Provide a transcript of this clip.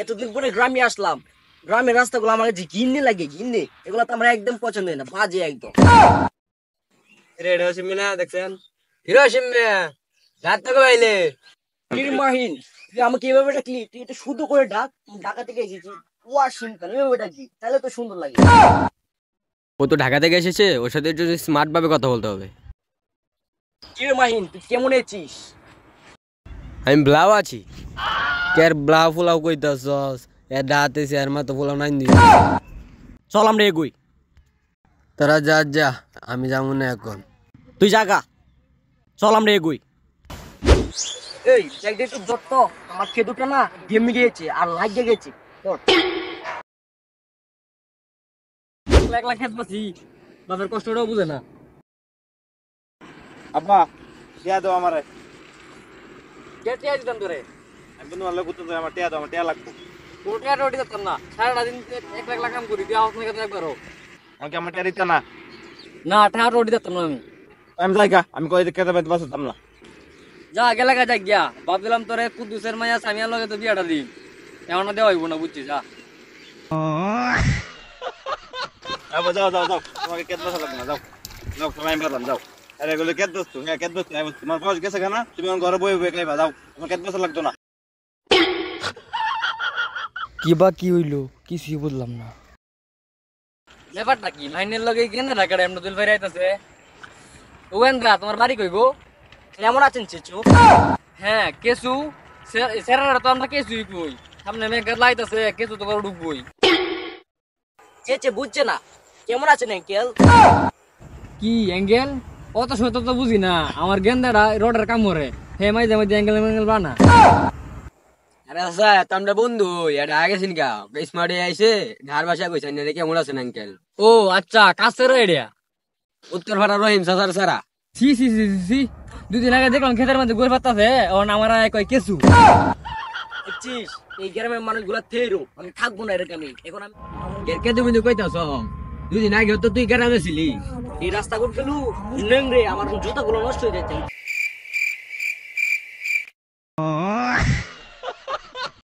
এতদিন পরে গ্রামে আসলাম, গ্রামের রাস্তাগুলো আমাকে যে ঘিন্নি লাগে, ঘিন্নি, এগুলো তো আমার একদম পছন্দ হয় না, বাজে একদম। রেডিও সিমিনা দেখছেন? হিরো সিমে রাত থেকে বাইলে মাহিন, তুই আমাকে এভাবে ডাকলি? তুই এটা শুধু করে ডাক, ঢাকা থেকে এসেছি, ওয়াশিং কেন এভাবে ডাকলি? তাহলে তো সুন্দর লাগে। ও তো ঢাকা থেকে এসেছে, ওর সাথে একটু স্মার্ট ভাবে কথা বলতে হবে। মাহিন, তুই কেমন আছিস? আমি ব্লাউ আছি। কের ব্লাউ ফুলাও কইতাছস? এ দাঁতে চেয়ার মা তো ফুলাও নাই দি। চল আমরা এগোই। তোরা যা যা, আমি যাবো না এখন। তুই জাগা, চল আমরা এগোই। এই একদিন একটু জট তো, আমার খেদুটা না ঘেমে গিয়েছে আর লাগিয়ে গেছে। একলা খেত পাচ্ছি, বাপের কষ্টটাও বুঝে না। আব্বা টিয়া দাও আমারে। কে টিয়া দিতাম তোরে? একদম ভালো করতে তো আমার টিয়া দাও, আমার টিয়া লাগবে। কোনো টিয়া রোটি দিতাম না, সারাটা দিন একলা কাম করি, তুই আওয়াজ নাকি একবারও আমাকে আমার টিয়া দিতে না। না, টিয়া রোটি দিতাম না আমি। আমি যাই গা, আমি কই খেতে পাইতে পারতাম না। যা গেলে যা গিয়া, ভাবছিলাম তোরে কুদ্দুসের মাইয়া সামিয়ার লগে তো বিয়াটা দিই, এমন দেওয়া হইব না, বুঝছিস? যা আব্বা যাও যাও যাও, তোমাকে খেতে বসা লাগবে না, যাও যাও, সময় পেলাম, যাও। আরে এগুলো খেতে দোস্ত, হ্যাঁ খেতে দোস্ত, তোমার বয়স গেছে কেনা, তুমি আমার ঘরে বই বই খাইবা, যাও, তোমার খেতে বসা লাগতো না। কি বা কি হইলো কিছুই বুঝলাম না। ব্যাপারটা কি? মাইনের লগে কেন ঢাকাটা এমন দুল ফেরে আইতাছে? ওয়েন্দ্রা, তোমার বাড়ি কই গো? কেমন আছেন চেচু? হ্যাঁ, কেসু সেরারা তো আমরা কেসুই কই। সামনে মেঘ লাইতাছে, কেসু তো করে ঢুকবই। চেচে বুঝছে না, কেমন আছেন আঙ্কেল? কি অ্যাঙ্গেল? অত শত তো বুঝি না, আমার গেন্দাটা রোডের কাম করে, হে মাঝে মাঝে অ্যাঙ্গেল ম্যাঙ্গেল বানা। আরে আচ্ছা, তো আমরা বন্ধু, এটা আগে গেছেন গা, স্মার্টে আইসে ধার বাসা কইছেন, এটা কেমন আছেন আঙ্কেল? ও আচ্ছা, কাছের এরিয়া উত্তর ভাড়া রহিম সাসার সারা। সি সি সি সি, দুদিন আগে দেখলাম ক্ষেতের মধ্যে গোল পাতাছে, ওর আমার কয় কেসু। দেখছিস, এই গ্রামের মানুষগুলা থেরো, আমি থাকবো না এরকমই। এখন আমি কেতে বুঝে কইতাছ? দুদিন আগে তো তুই গ্রামে ছিলি। এই রাস্তা করে গেলু নেংরে, আমার জুতাগুলো নষ্ট হয়ে যাচ্ছে।